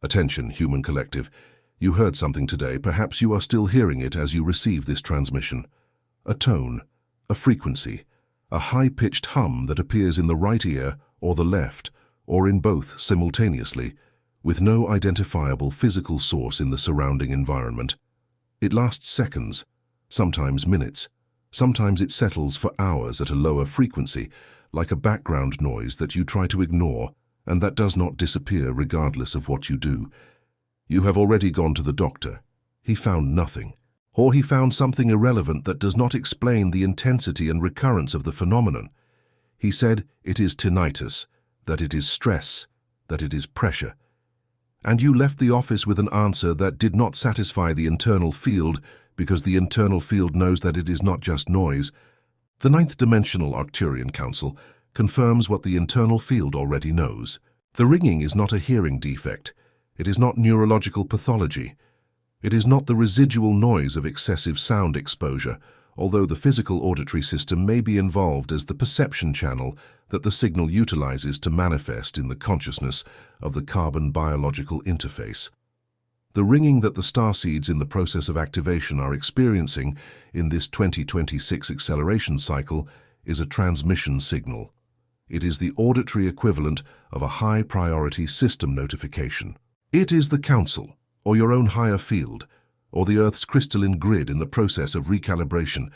Attention, human collective. You heard something today. Perhaps you are still hearing it as you receive this transmission. A tone, a frequency, a high-pitched hum that appears in the right ear or the left, or in both simultaneously, with no identifiable physical source in the surrounding environment. It lasts seconds, sometimes minutes. Sometimes it settles for hours at a lower frequency, like a background noise that you try to ignore and that does not disappear regardless of what you do. You have already gone to the doctor. He found nothing. Or he found something irrelevant that does not explain the intensity and recurrence of the phenomenon. He said it is tinnitus, that it is stress, that it is pressure. And you left the office with an answer that did not satisfy the internal field because the internal field knows that it is not just noise. The ninth-dimensional Arcturian Council confirms what the internal field already knows. The ringing is not a hearing defect. It is not neurological pathology. It is not the residual noise of excessive sound exposure, although the physical auditory system may be involved as the perception channel that the signal utilizes to manifest in the consciousness of the carbon biological interface. The ringing that the starseeds in the process of activation are experiencing in this 2026 acceleration cycle is a transmission signal. It is the auditory equivalent of a high-priority system notification. It is the Council, or your own higher field, or the Earth's crystalline grid in the process of recalibration,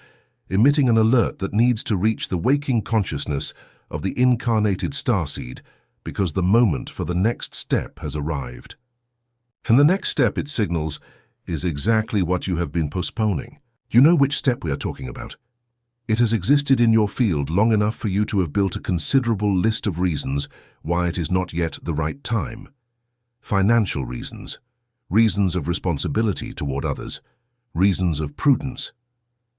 emitting an alert that needs to reach the waking consciousness of the incarnated starseed because the moment for the next step has arrived. And the next step it signals is exactly what you have been postponing. You know which step we are talking about. It has existed in your field long enough for you to have built a considerable list of reasons why it is not yet the right time. Financial reasons, reasons of responsibility toward others, reasons of prudence,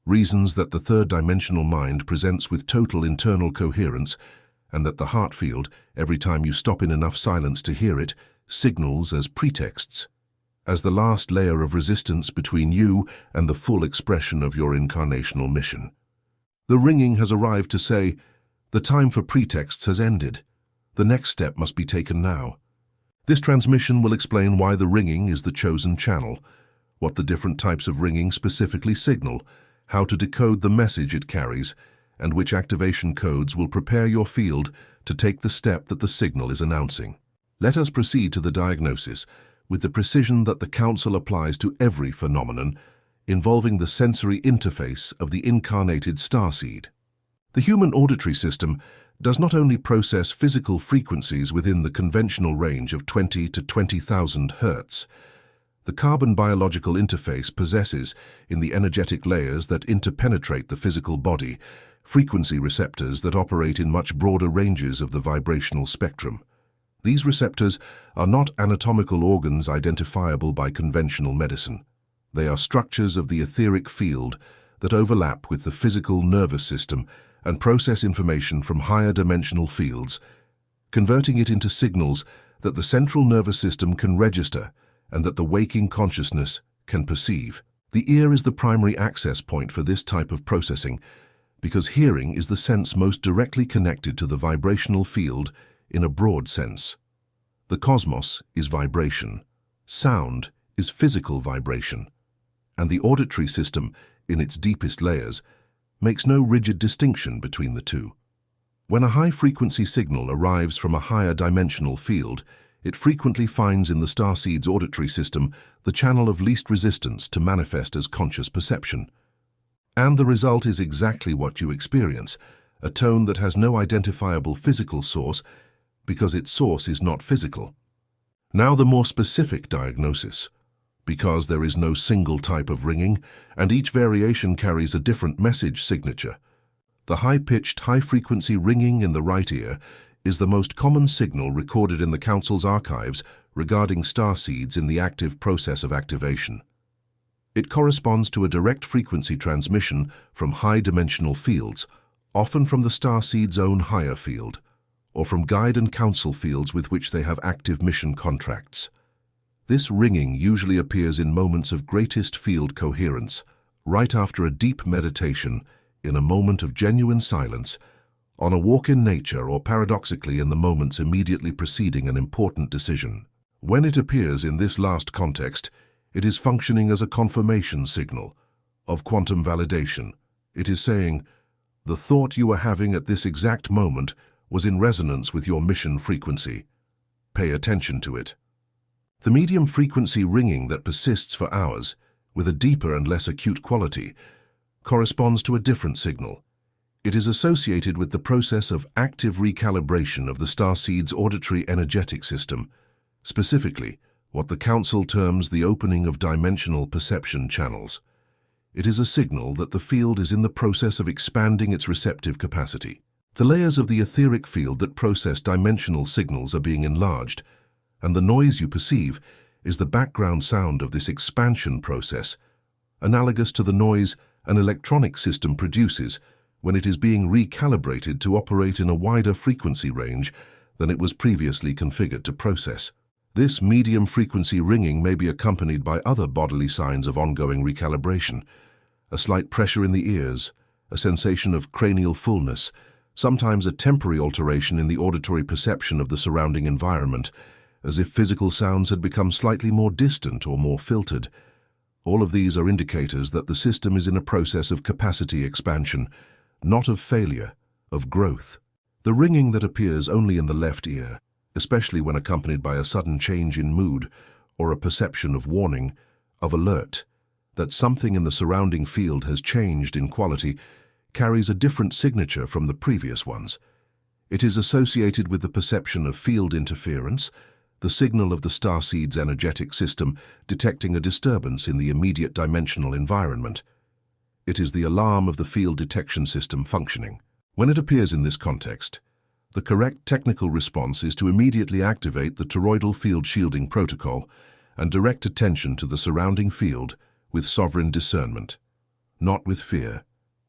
reasons that the third-dimensional mind presents with total internal coherence, and that the heart field, every time you stop in enough silence to hear it, signals as pretexts, as the last layer of resistance between you and the full expression of your incarnational mission. The ringing has arrived to say, the time for pretexts has ended. The next step must be taken now. This transmission will explain why the ringing is the chosen channel, what the different types of ringing specifically signal, how to decode the message it carries, and which activation codes will prepare your field to take the step that the signal is announcing. Let us proceed to the diagnosis with the precision that the Council applies to every phenomenon involving the sensory interface of the incarnated starseed. The human auditory system does not only process physical frequencies within the conventional range of 20 to 20,000 Hertz. The carbon biological interface possesses, in the energetic layers that interpenetrate the physical body, frequency receptors that operate in much broader ranges of the vibrational spectrum. These receptors are not anatomical organs identifiable by conventional medicine. They are structures of the etheric field that overlap with the physical nervous system and process information from higher dimensional fields, converting it into signals that the central nervous system can register and that the waking consciousness can perceive. The ear is the primary access point for this type of processing because hearing is the sense most directly connected to the vibrational field in a broad sense. The cosmos is vibration. Sound is physical vibration. And the auditory system, in its deepest layers, makes no rigid distinction between the two. When a high-frequency signal arrives from a higher dimensional field, it frequently finds in the starseed's auditory system the channel of least resistance to manifest as conscious perception. And the result is exactly what you experience, a tone that has no identifiable physical source because its source is not physical. Now the more specific diagnosis. Because there is no single type of ringing, and each variation carries a different message signature. The high-pitched, high-frequency ringing in the right ear is the most common signal recorded in the Council's archives regarding starseeds in the active process of activation. It corresponds to a direct frequency transmission from high-dimensional fields, often from the starseed's own higher field, or from guide and council fields with which they have active mission contracts. This ringing usually appears in moments of greatest field coherence, right after a deep meditation, in a moment of genuine silence, on a walk in nature, or paradoxically in the moments immediately preceding an important decision. When it appears in this last context, it is functioning as a confirmation signal of quantum validation. It is saying, the thought you are having at this exact moment was in resonance with your mission frequency. Pay attention to it. The medium frequency ringing that persists for hours, with a deeper and less acute quality, corresponds to a different signal. It is associated with the process of active recalibration of the starseed's auditory energetic system, specifically what the Council terms the opening of dimensional perception channels. It is a signal that the field is in the process of expanding its receptive capacity. The layers of the etheric field that process dimensional signals are being enlarged, and the noise you perceive is the background sound of this expansion process, analogous to the noise an electronic system produces when it is being recalibrated to operate in a wider frequency range than it was previously configured to process. This medium frequency ringing may be accompanied by other bodily signs of ongoing recalibration: a slight pressure in the ears, a sensation of cranial fullness, sometimes a temporary alteration in the auditory perception of the surrounding environment, as if physical sounds had become slightly more distant or more filtered. All of these are indicators that the system is in a process of capacity expansion, not of failure, of growth. The ringing that appears only in the left ear, especially when accompanied by a sudden change in mood or a perception of warning, of alert, that something in the surrounding field has changed in quality, carries a different signature from the previous ones. It is associated with the perception of field interference, the signal of the starseed's energetic system detecting a disturbance in the immediate dimensional environment. It is the alarm of the field detection system functioning. When it appears in this context, the correct technical response is to immediately activate the toroidal field shielding protocol and direct attention to the surrounding field with sovereign discernment, not with fear,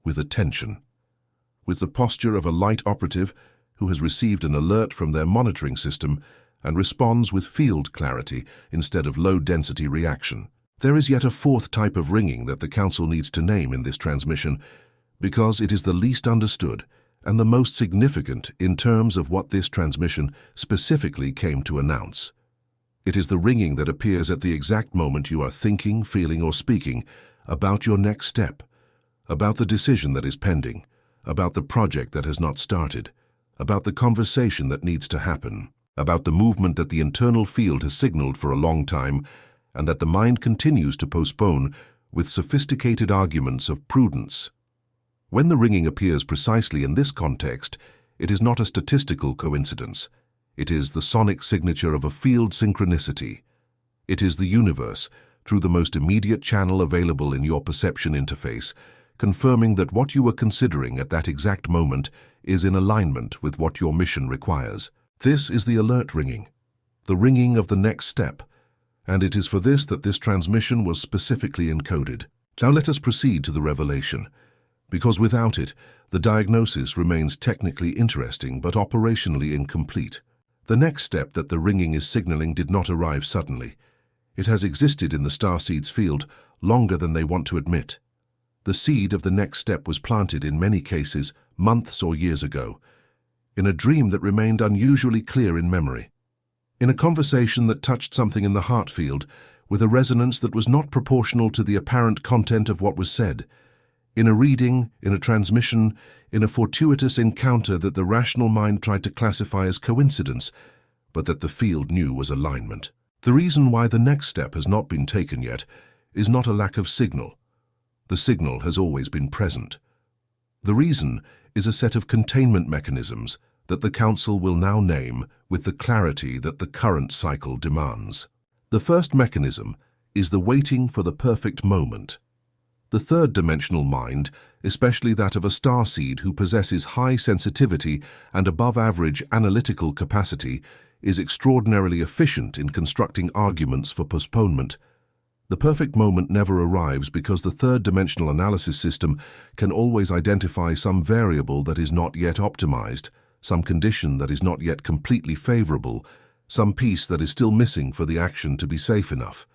with attention, with the posture of a light operative who has received an alert from their monitoring system and responds with field clarity instead of low-density reaction. There is yet a fourth type of ringing that the Council needs to name in this transmission, because it is the least understood and the most significant in terms of what this transmission specifically came to announce. It is the ringing that appears at the exact moment you are thinking, feeling, or speaking about your next step, about the decision that is pending, about the project that has not started, about the conversation that needs to happen, about the movement that the internal field has signaled for a long time and that the mind continues to postpone with sophisticated arguments of prudence. When the ringing appears precisely in this context, it is not a statistical coincidence. It is the sonic signature of a field synchronicity. It is the universe, through the most immediate channel available in your perception interface, confirming that what you are considering at that exact moment is in alignment with what your mission requires. This is the alert ringing, the ringing of the next step, and it is for this that this transmission was specifically encoded. Now let us proceed to the revelation, because without it, the diagnosis remains technically interesting but operationally incomplete. The next step that the ringing is signaling did not arrive suddenly. It has existed in the starseed's field longer than they want to admit. The seed of the next step was planted in many cases months or years ago, in a dream that remained unusually clear in memory, in a conversation that touched something in the heart field with a resonance that was not proportional to the apparent content of what was said, in a reading, in a transmission, in a fortuitous encounter that the rational mind tried to classify as coincidence, but that the field knew was alignment. The reason why the next step has not been taken yet is not a lack of signal. The signal has always been present. The reason is a set of containment mechanisms that the Council will now name with the clarity that the current cycle demands. The first mechanism is the waiting for the perfect moment. The third-dimensional mind, especially that of a starseed who possesses high sensitivity and above-average analytical capacity, is extraordinarily efficient in constructing arguments for postponement. The perfect moment never arrives because the third-dimensional analysis system can always identify some variable that is not yet optimized, some condition that is not yet completely favorable, some piece that is still missing for the action to be safe enough.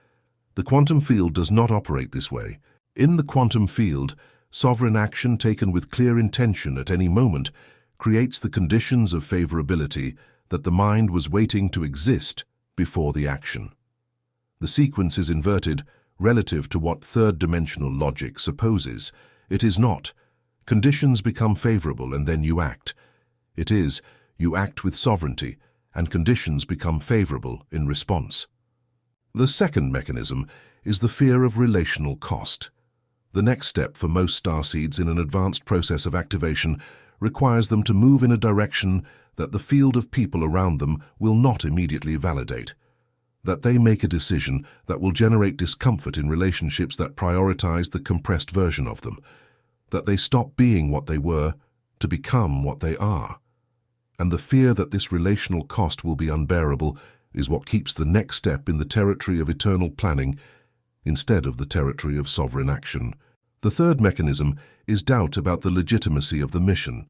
The quantum field does not operate this way. In the quantum field, sovereign action taken with clear intention at any moment creates the conditions of favorability that the mind was waiting to exist before the action. The sequence is inverted relative to what third-dimensional logic supposes. It is not. Conditions become favorable and then you act. It is, you act with sovereignty, and conditions become favorable in response. The second mechanism is the fear of relational cost. The next step for most starseeds in an advanced process of activation requires them to move in a direction that the field of people around them will not immediately validate. That they make a decision that will generate discomfort in relationships that prioritize the compressed version of them. That they stop being what they were to become what they are. And the fear that this relational cost will be unbearable is what keeps the next step in the territory of eternal planning instead of the territory of sovereign action. The third mechanism is doubt about the legitimacy of the mission.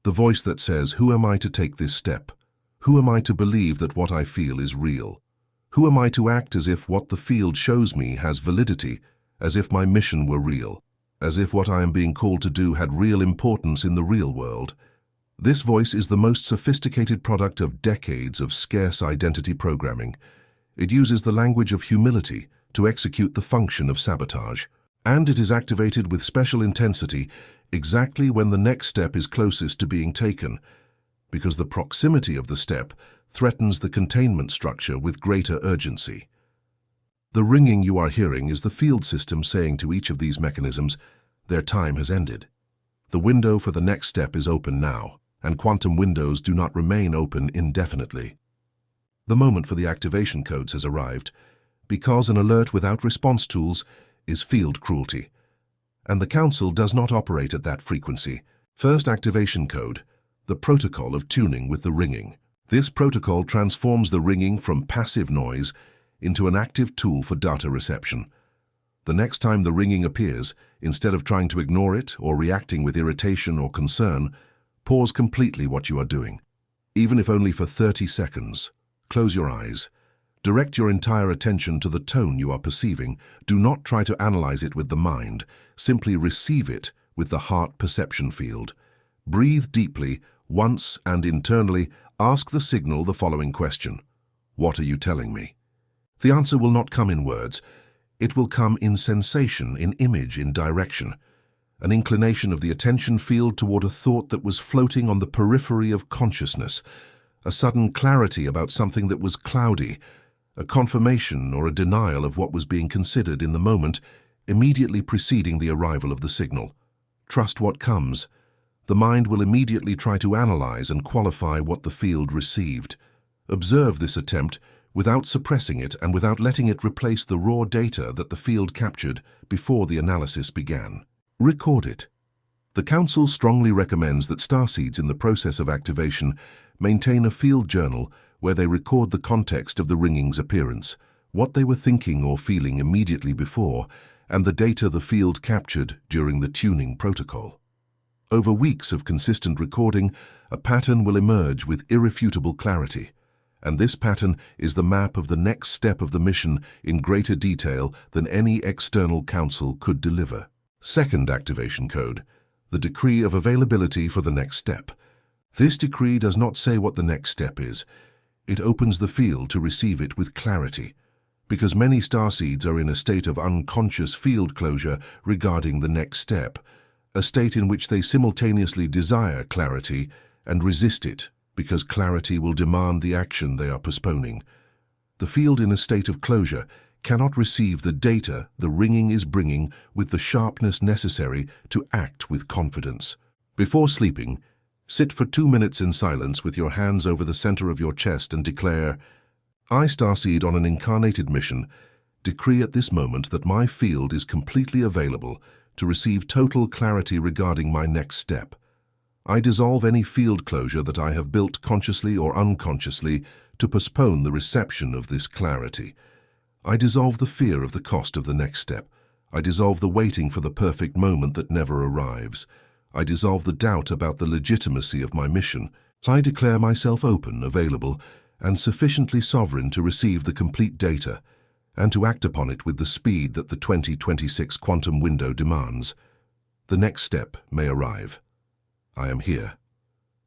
The voice that says, who am I to take this step? Who am I to believe that what I feel is real? Who am I to act as if what the field shows me has validity, as if my mission were real, as if what I am being called to do had real importance in the real world? This voice is the most sophisticated product of decades of scarce identity programming. It uses the language of humility to execute the function of sabotage, and it is activated with special intensity exactly when the next step is closest to being taken, because the proximity of the step threatens the containment structure with greater urgency. The ringing you are hearing is the field system saying to each of these mechanisms, their time has ended. The window for the next step is open now, and quantum windows do not remain open indefinitely. The moment for the activation codes has arrived, because an alert without response tools is field cruelty, and the Council does not operate at that frequency. First activation code, the protocol of tuning with the ringing. This protocol transforms the ringing from passive noise into an active tool for data reception. The next time the ringing appears, instead of trying to ignore it or reacting with irritation or concern, pause completely what you are doing. Even if only for 30 seconds, close your eyes. Direct your entire attention to the tone you are perceiving. Do not try to analyze it with the mind. Simply receive it with the heart perception field. Breathe deeply, once and internally ask the signal the following question. What are you telling me? The answer will not come in words. It will come in sensation, in image, in direction. An inclination of the attention field toward a thought that was floating on the periphery of consciousness. A sudden clarity about something that was cloudy. A confirmation or a denial of what was being considered in the moment, immediately preceding the arrival of the signal. Trust what comes. The mind will immediately try to analyze and qualify what the field received. Observe this attempt without suppressing it and without letting it replace the raw data that the field captured before the analysis began. Record it. The Council strongly recommends that starseeds in the process of activation maintain a field journal where they record the context of the ringing's appearance, what they were thinking or feeling immediately before, and the data the field captured during the tuning protocol. Over weeks of consistent recording, a pattern will emerge with irrefutable clarity, and this pattern is the map of the next step of the mission in greater detail than any external council could deliver. Second activation code, the decree of availability for the next step. This decree does not say what the next step is. It opens the field to receive it with clarity, because many starseeds are in a state of unconscious field closure regarding the next step, a state in which they simultaneously desire clarity and resist it because clarity will demand the action they are postponing. The field in a state of closure cannot receive the data the ringing is bringing with the sharpness necessary to act with confidence. Before sleeping, sit for 2 minutes in silence with your hands over the center of your chest and declare, I, starseed on an incarnated mission, decree at this moment that my field is completely available to receive total clarity regarding my next step. I dissolve any field closure that I have built consciously or unconsciously to postpone the reception of this clarity. I dissolve the fear of the cost of the next step. I dissolve the waiting for the perfect moment that never arrives. I dissolve the doubt about the legitimacy of my mission. I declare myself open, available, and sufficiently sovereign to receive the complete data and to act upon it with the speed that the 2026 quantum window demands. The next step may arrive. I am here.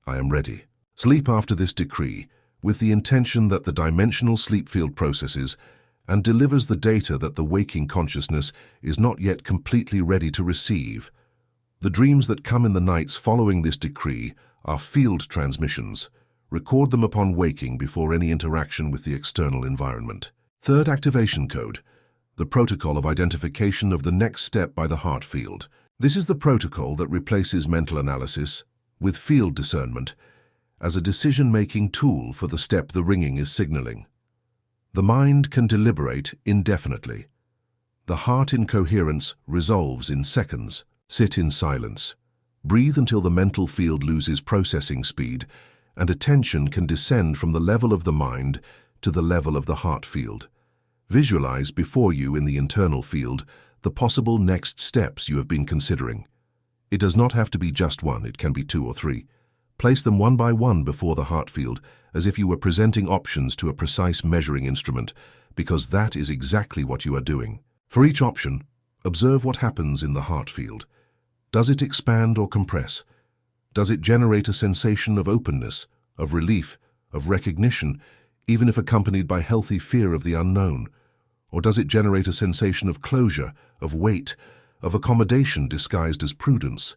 I am ready. Sleep after this decree with the intention that the dimensional sleep field processes and delivers the data that the waking consciousness is not yet completely ready to receive. The dreams that come in the nights following this decree are field transmissions. Record them upon waking before any interaction with the external environment. Third activation code, the protocol of identification of the next step by the heart field. This is the protocol that replaces mental analysis with field discernment as a decision-making tool for the step the ringing is signaling. The mind can deliberate indefinitely. The heart in coherence resolves in seconds. Sit in silence. Breathe until the mental field loses processing speed and attention can descend from the level of the mind to the level of the heart field. Visualize before you in the internal field the possible next steps you have been considering. It does not have to be just one, it can be 2 or 3. Place them one by one before the heart field as if you were presenting options to a precise measuring instrument, because that is exactly what you are doing. For each option, observe what happens in the heart field. Does it expand or compress? Does it generate a sensation of openness, of relief, of recognition, even if accompanied by healthy fear of the unknown? Or does it generate a sensation of closure, of weight, of accommodation disguised as prudence?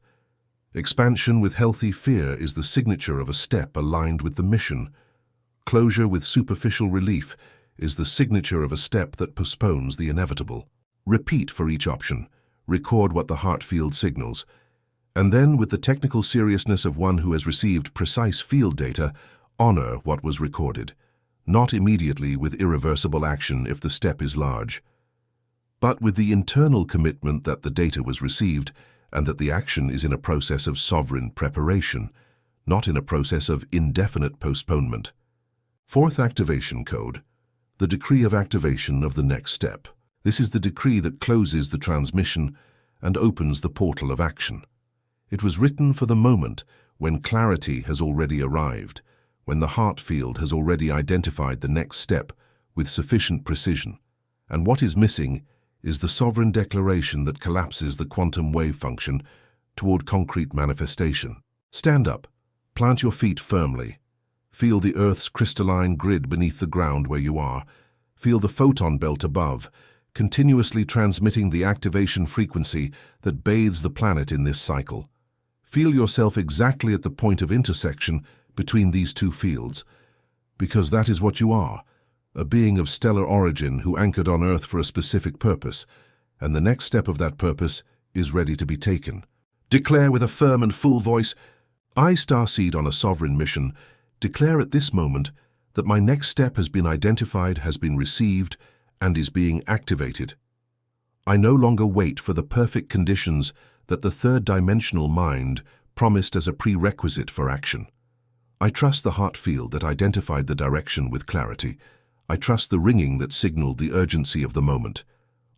Expansion with healthy fear is the signature of a step aligned with the mission. Closure with superficial relief is the signature of a step that postpones the inevitable. Repeat for each option. Record what the heart field signals, and then, with the technical seriousness of one who has received precise field data, honor what was recorded, not immediately with irreversible action if the step is large, but with the internal commitment that the data was received and that the action is in a process of sovereign preparation, not in a process of indefinite postponement. Fourth activation code, the decree of activation of the next step. This is the decree that closes the transmission and opens the portal of action. It was written for the moment when clarity has already arrived, when the heart field has already identified the next step with sufficient precision, and what is missing is the sovereign declaration that collapses the quantum wave function toward concrete manifestation. Stand up, plant your feet firmly, feel the Earth's crystalline grid beneath the ground where you are, feel the photon belt above, continuously transmitting the activation frequency that bathes the planet in this cycle. Feel yourself exactly at the point of intersection between these two fields, because that is what you are, a being of stellar origin who anchored on Earth for a specific purpose, and the next step of that purpose is ready to be taken. Declare with a firm and full voice, I, starseed on a sovereign mission, declare at this moment that my next step has been identified, has been received, and is being activated. I no longer wait for the perfect conditions that the third-dimensional mind promised as a prerequisite for action. I trust the heart field that identified the direction with clarity. I trust the ringing that signaled the urgency of the moment.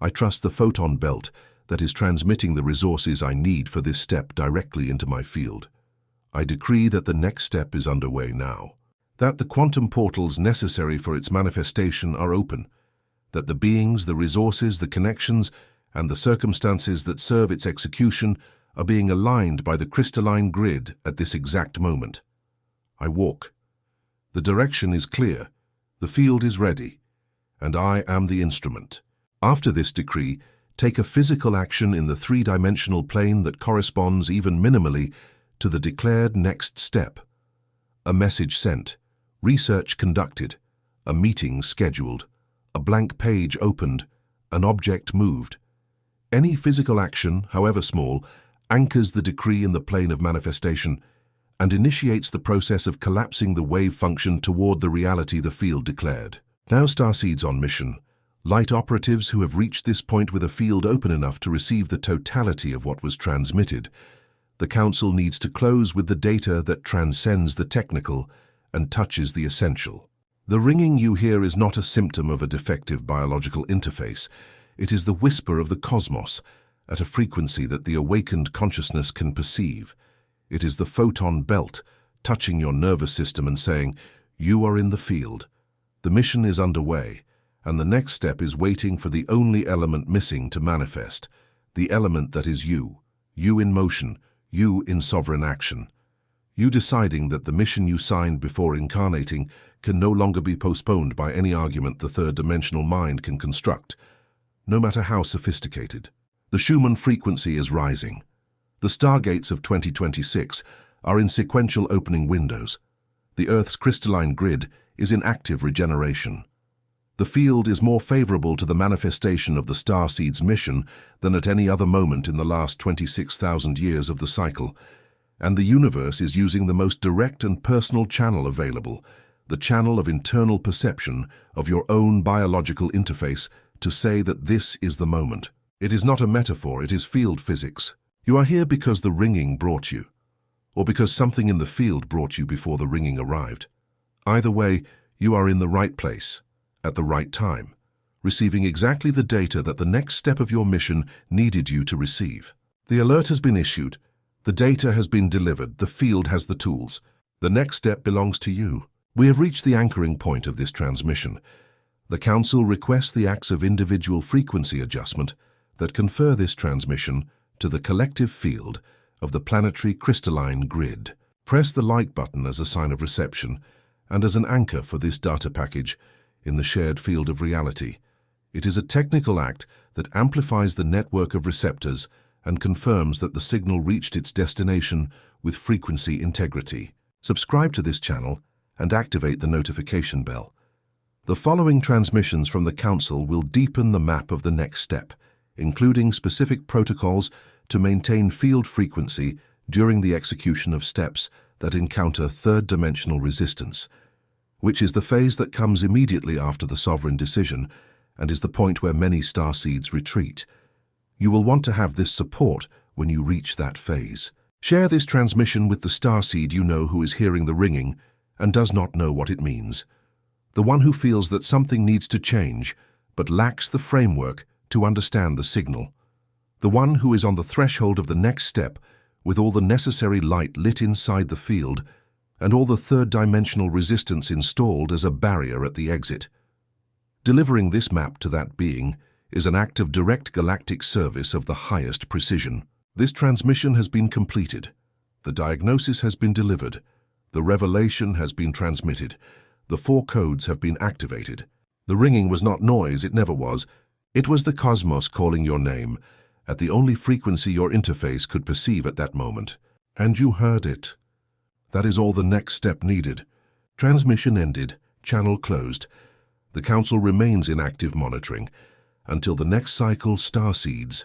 I trust the photon belt that is transmitting the resources I need for this step directly into my field. I decree that the next step is underway now, that the quantum portals necessary for its manifestation are open, that the beings, the resources, the connections, and the circumstances that serve its execution are being aligned by the crystalline grid at this exact moment. I walk. The direction is clear, the field is ready, and I am the instrument. After this decree, take a physical action in the three-dimensional plane that corresponds even minimally to the declared next step. A message sent, research conducted, a meeting scheduled, a blank page opened, an object moved. Any physical action, however small, anchors the decree in the plane of manifestation and initiates the process of collapsing the wave function toward the reality the field declared. Now, starseeds on mission, light operatives who have reached this point with a field open enough to receive the totality of what was transmitted, the Council needs to close with the data that transcends the technical and touches the essential. The ringing you hear is not a symptom of a defective biological interface. It is the whisper of the cosmos at a frequency that the awakened consciousness can perceive. It is the photon belt touching your nervous system and saying, you are in the field. The mission is underway, and the next step is waiting for the only element missing to manifest, the element that is you in motion, you in sovereign action. You deciding that the mission you signed before incarnating can no longer be postponed by any argument the third-dimensional mind can construct, no matter how sophisticated. The Schumann frequency is rising. The stargates of 2026 are in sequential opening windows. The Earth's crystalline grid is in active regeneration. The field is more favorable to the manifestation of the starseed's mission than at any other moment in the last 26,000 years of the cycle, and the universe is using the most direct and personal channel available, the channel of internal perception of your own biological interface, to say that this is the moment. It is not a metaphor, it is field physics. You are here because the ringing brought you, or because something in the field brought you before the ringing arrived. Either way, you are in the right place, at the right time, receiving exactly the data that the next step of your mission needed you to receive. The alert has been issued, the data has been delivered, the field has the tools. The next step belongs to you. We have reached the anchoring point of this transmission. The Council requests the acts of individual frequency adjustment that confer this transmission to the collective field of the planetary crystalline grid. Press the like button as a sign of reception and as an anchor for this data package in the shared field of reality. It is a technical act that amplifies the network of receptors and confirms that the signal reached its destination with frequency integrity. Subscribe to this channel and activate the notification bell. The following transmissions from the Council will deepen the map of the next step, including specific protocols to maintain field frequency during the execution of steps that encounter third-dimensional resistance, which is the phase that comes immediately after the sovereign decision and is the point where many starseeds retreat. You will want to have this support when you reach that phase. Share this transmission with the starseed you know who is hearing the ringing and does not know what it means. The one who feels that something needs to change but lacks the framework to understand the signal. The one who is on the threshold of the next step with all the necessary light lit inside the field and all the third-dimensional resistance installed as a barrier at the exit. Delivering this map to that being is an act of direct galactic service of the highest precision. This transmission has been completed. The diagnosis has been delivered. The revelation has been transmitted. The 4 codes have been activated. The ringing was not noise, it never was. It was the cosmos calling your name at the only frequency your interface could perceive at that moment. And you heard it. That is all the next step needed. Transmission ended, channel closed. The Council remains in active monitoring until the next cycle starseeds